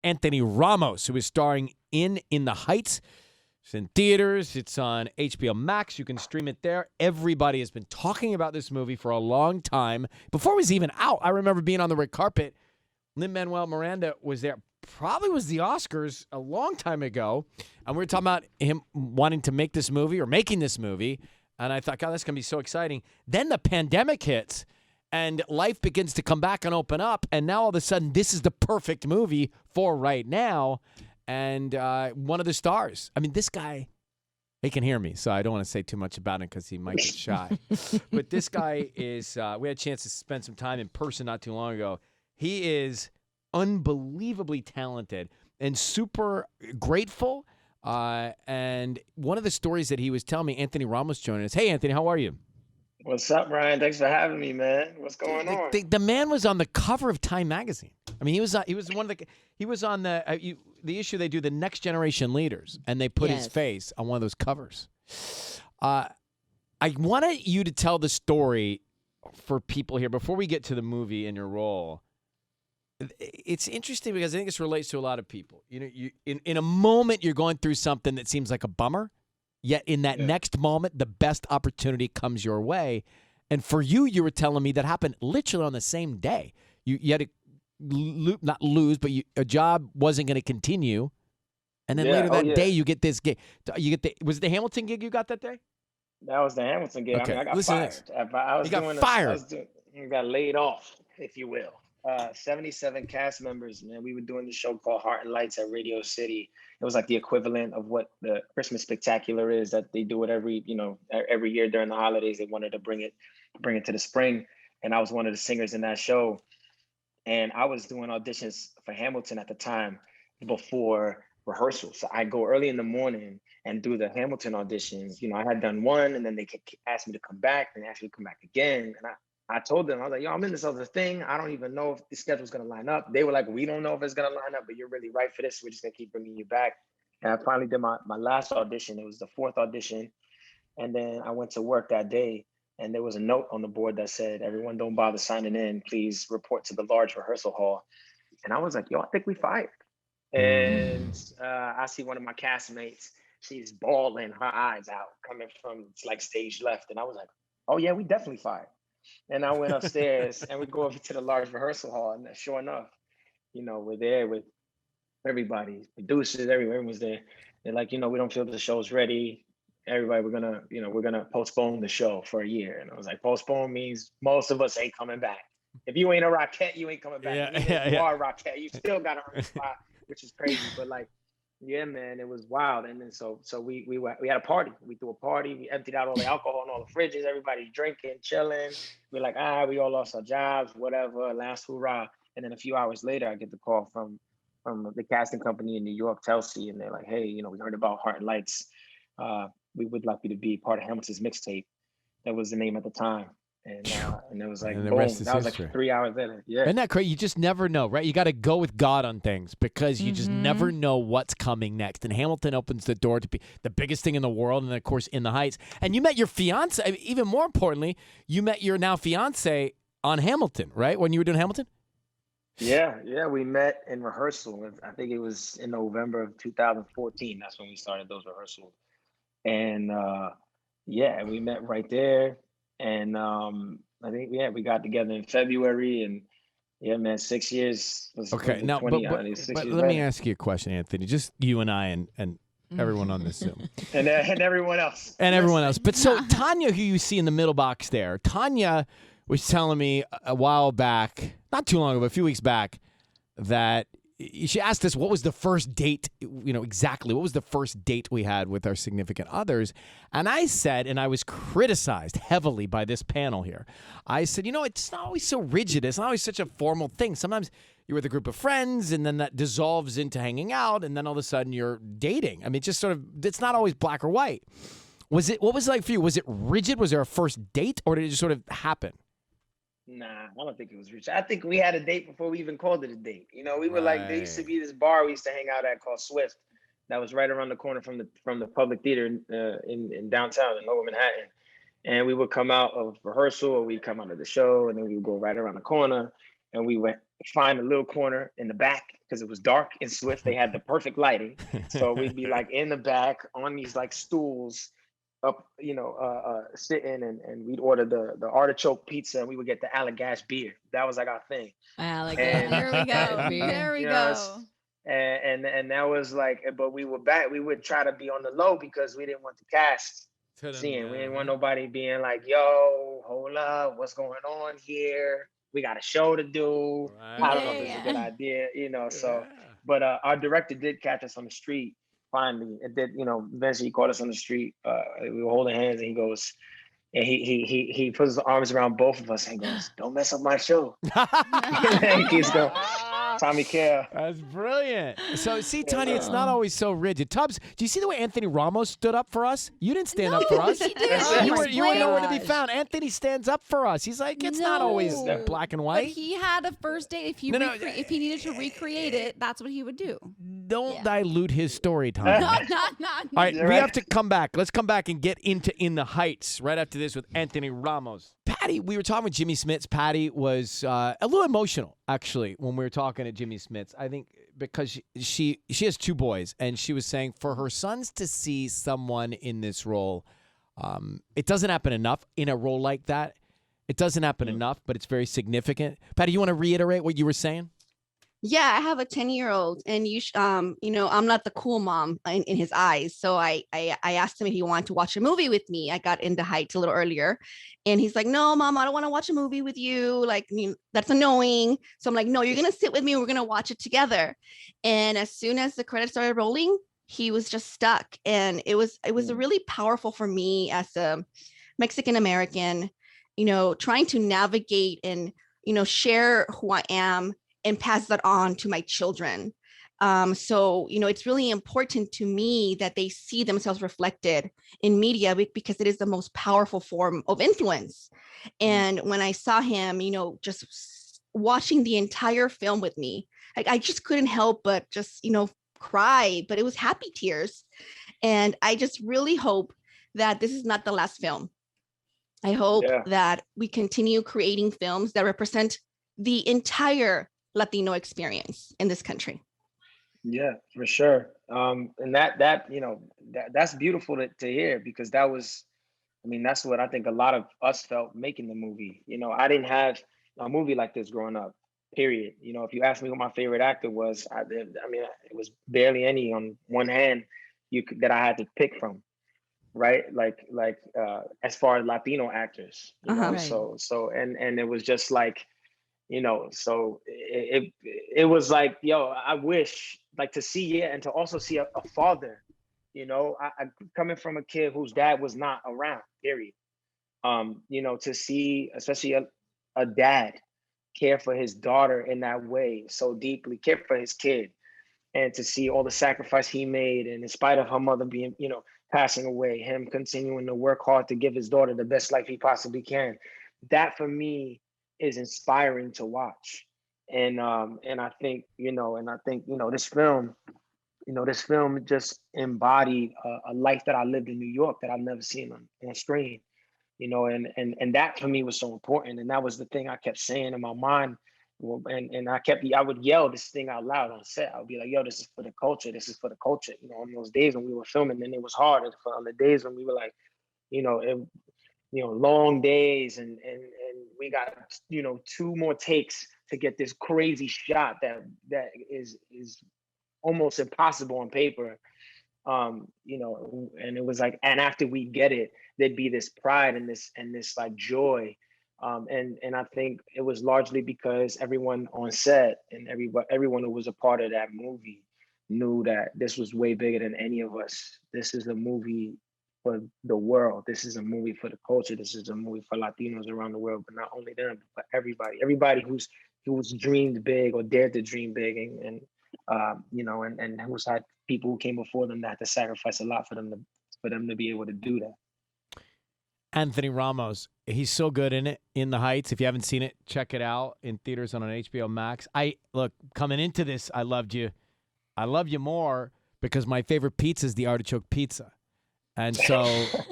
Anthony Ramos, who is starring in the Heights. It's in theaters. It's on HBO Max. You can stream it there. Everybody has been talking about this movie for a long time. Before it was even out, I remember being on the red carpet. Lin-Manuel Miranda was there. Probably was the Oscars a long time ago. And we were talking about him wanting to make this movie or making this movie. And I thought, God, that's going to be so exciting. Then the pandemic hits and life begins to come back and open up. And now all of a sudden, this is the perfect movie for right now. And one of the stars. I mean, this guy, he can hear me, so I don't want to say too much about him because he might get shy. But this guy is, we had a chance to spend some time in person not too long ago. He is unbelievably talented and super grateful. And one of the stories that he was telling me, Anthony Ramos joining us. Hey, Anthony, how are you? What's up, Ryan? Thanks for having me, man. What's going on? The man was on the cover of Time magazine. I mean, he was on the issue they do, the Next Generation Leaders, and they put his face on one of those covers. I wanted you to tell the story for people here before we get to the movie and your role. It's interesting because I think this relates to a lot of people. You know, in a moment you're going through something that seems like a bummer, yet in that next moment the best opportunity comes your way. And for you, you were telling me that happened literally on the same day. You had to not lose, but a job wasn't going to continue, and then later that day you get this gig. Was it the Hamilton gig you got that day? That was the Hamilton gig. Okay. I mean, I got fired. You got fired. I got laid off, if you will. 77 cast members, man. We were doing this show called Heart and Lights at Radio City. It was like the equivalent of what the Christmas Spectacular is, that they do it every year during the holidays. They wanted to bring it to the spring, and I was one of the singers in that show. And I was doing auditions for Hamilton at the time before rehearsal. So I go early in the morning and do the Hamilton auditions. You know, I had done one, and then they asked me to come back, and they asked me to come back again. And I told them, I was like, yo, I'm in this other thing. I don't even know if the schedule's going to line up. They were like, we don't know if it's going to line up, but you're really right for this. We're just going to keep bringing you back. And I finally did my last audition. It was the 4th audition. And then I went to work that day, and there was a note on the board that said, everyone don't bother signing in. Please report to the large rehearsal hall. And I was like, yo, I think we fired. And I see one of my castmates. She's bawling her eyes out coming from like stage left. And I was like, oh, yeah, we definitely fired. And I went upstairs and we go over to the large rehearsal hall. And sure enough, you know, we're there with everybody, producers, everyone was there. They're like, you know, we don't feel the show's ready. Everybody, we're gonna postpone the show for a year. And I was like, postpone means most of us ain't coming back. If you ain't a Rockette, you ain't coming back. If you are a Rockette, you still gotta earn a spot, which is crazy. But like, yeah, man, it was wild. And then so we had a party. We threw a party. We emptied out all the alcohol in all the fridges. Everybody's drinking, chilling. We're like, we all lost our jobs, whatever. Last hoorah. And then a few hours later, I get the call from the casting company in New York, Chelsea, and they're like, hey, you know, we heard about Heart and Lights. We would like you to be part of Hamilton's mixtape. That was the name at the time. And it was like, boom, that was like 3 hours later. Yeah. Isn't that crazy? You just never know, right? You got to go with God on things because you just never know what's coming next. And Hamilton opens the door to be the biggest thing in the world. And, of course, in the Heights. And you met your fiance. I mean, even more importantly, you met your now fiance on Hamilton, right? When you were doing Hamilton? Yeah. We met in rehearsal. I think it was in November of 2014. That's when we started those rehearsals. And, we met right there. And I think, we got together in February, and yeah, man, 6 years. Okay, now, but let me ask you a question, Anthony. Just you and I and everyone on this Zoom. and everyone else. And everyone else. But so Tanya, who you see in the middle box there, Tanya was telling me a while back, not too long ago, but a few weeks back, that she asked us what was the first date, exactly. What was the first date we had with our significant others? And I said, and I was criticized heavily by this panel here. I said, it's not always so rigid. It's not always such a formal thing. Sometimes you're with a group of friends and then that dissolves into hanging out and then all of a sudden you're dating. I mean, just sort of, it's not always black or white. What was it like for you? Was it rigid? Was there a first date or did it just sort of happen? Nah, I don't think it was rich. I think we had a date before we even called it a date. We were like, there used to be this bar we used to hang out at called Swift. That was right around the corner from the Public Theater in downtown in Lower Manhattan. And we would come out of rehearsal or we'd come out of the show and then we would go right around the corner and we went find a little corner in the back because it was dark and Swift. They had the perfect lighting, so we'd be like in the back on these like stools, up, sitting, and we'd order the artichoke pizza, and we would get the Allagash beer. That was like our thing. Alligator. And There we go. Beer. There we you know, go. and that was like, but we would try to be on the low because we didn't want the cast seeing. We didn't want nobody being like, yo, hold up, what's going on here? We got a show to do. Right. I don't know if it's a good idea, so, but our director did catch us on the street. Finally, it did, eventually he caught us on the street. We were holding hands, and he goes, and he puts his arms around both of us and goes, don't mess up my show. And he keeps going. Tommy Care. That's brilliant. So, see, Tanya, it's not always so rigid. Tubbs, do you see the way Anthony Ramos stood up for us? You didn't stand up for us. He did. You were nowhere to be found. Anthony stands up for us. He's like, it's not always black and But white. he had a first date. If he needed to recreate it, that's what he would do. Don't dilute his story, Tanya. Not. All right, we have to come back. Let's come back and get into In the Heights right after this with Anthony Ramos. Patty, we were talking with Jimmy Smits. Patty was a little emotional, actually, when we were talking to Jimmy Smits. I think because she has two boys, and she was saying for her sons to see someone in this role, it doesn't happen enough in a role like that. It doesn't happen enough, but it's very significant. Patty, you want to reiterate what you were saying? Yeah, I have a 10-year-old, and I'm not the cool mom in his eyes. So I asked him if he wanted to watch a movie with me. I got into Heights a little earlier, and he's like, "No, Mom, I don't want to watch a movie with you. Like, that's annoying." So I'm like, "No, you're gonna sit with me. We're gonna watch it together." And as soon as the credits started rolling, he was just stuck, and it was really powerful for me as a Mexican American, trying to navigate and share who I am and pass that on to my children. So it's really important to me that they see themselves reflected in media because it is the most powerful form of influence. And when I saw him, just watching the entire film with me, I just couldn't help but just, cry, but it was happy tears. And I just really hope that this is not the last film. I hope that we continue creating films that represent the entire Latino experience in this country. Yeah, for sure. And that's beautiful to hear, because that's what I think a lot of us felt making the movie. I didn't have a movie like this growing up, period. If you ask me who my favorite actor was, it was barely any on one hand that I had to pick from, right? Like as far as Latino actors, Right. So and it was just like, so it was like, yo, I wish like to see it, and to also see a father, I coming from a kid whose dad was not around, period. To see especially a dad care for his daughter in that way, so deeply, care for his kid, and to see all the sacrifice he made, and in spite of her mother being, passing away, him continuing to work hard to give his daughter the best life he possibly can. That for me is inspiring to watch. And I think, this film just embodied a life that I lived in New York that I've never seen on screen, and that for me was so important. And that was the thing I kept saying in my mind. And I would yell this thing out loud on set. I would be like, yo, this is for the culture. This is for the culture. On those days when we were filming, and it was hard. And on the days when we were like, long days, and we got, 2 more takes to get this crazy shot that is almost impossible on paper. And it was like, and after we get it, there'd be this pride and this like joy. And I think it was largely because everyone on set and everyone who was a part of that movie knew that this was way bigger than any of us. This is a movie for the world. This is a movie for the culture. This is a movie for Latinos around the world, but not only them, but everybody who's dreamed big or dared to dream big, and who's had people who came before them that had to sacrifice a lot for them to be able to do that. Anthony Ramos, he's so good in it, In the Heights. If you haven't seen it, check it out in theaters on HBO Max. Coming into this, I loved you. I love you more because my favorite pizza is the artichoke pizza. And so,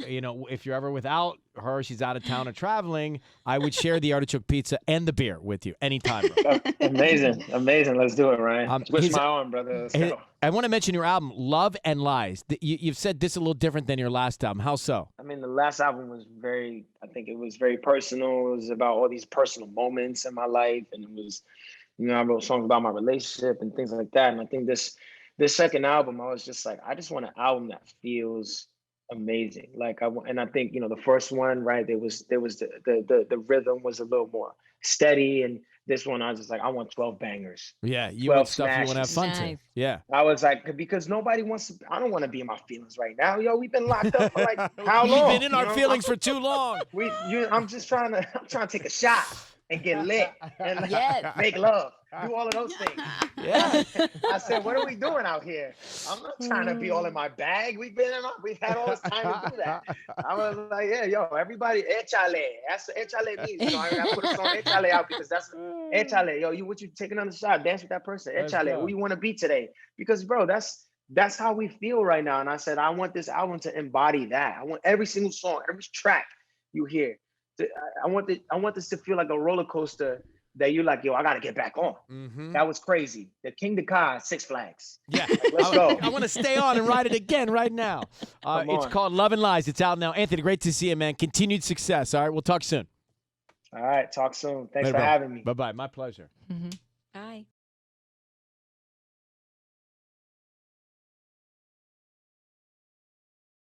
if you're ever without her, she's out of town or traveling, I would share the artichoke pizza and the beer with you anytime. Bro. Amazing. Let's do it, Ryan. Twist my arm, brother. Let's go. I want to mention your album, Love and Lies. You've said this a little different than your last album. How so? I mean, the last album was I think it was very personal. It was about all these personal moments in my life. And it was, I wrote songs about my relationship and things like that. And I think this second album, I was just like, I just want an album that feels amazing. Like and I think, the first one, right, there was the rhythm was a little more steady, and this one I was just like, I want 12 bangers. Yeah, you want stuff you want to have fun Nice. to. Yeah. I was like, because nobody wants to, I don't want to be in my feelings right now. Yo, we've been locked up for like how long? We've been in our feelings for too long. I'm trying to take a shot and get lit and make love. Do all of those things. Yeah. I said, what are we doing out here? I'm not trying to be all in my bag. We've had all this time to do that. I was like, yeah, yo, everybody, échale. That's what échale means. I put a song échale out because that's échale. Yo, what you take another shot, dance with that person. Échale. Who you want to be today? Because, bro, that's how we feel right now. And I said, I want this album to embody that. I want every single song, every track you hear. I want this to feel like a roller coaster that you're like, yo, I got to get back on. Mm-hmm. That was crazy. The King to Kai, Six Flags. Yeah. Let's go. I want to stay on and ride it again right now. It's called Love and Lies. It's out now. Anthony, great to see you, man. Continued success. All right, we'll talk soon. All right, talk soon. Thanks for having me. Bye-bye. My pleasure. Mm-hmm.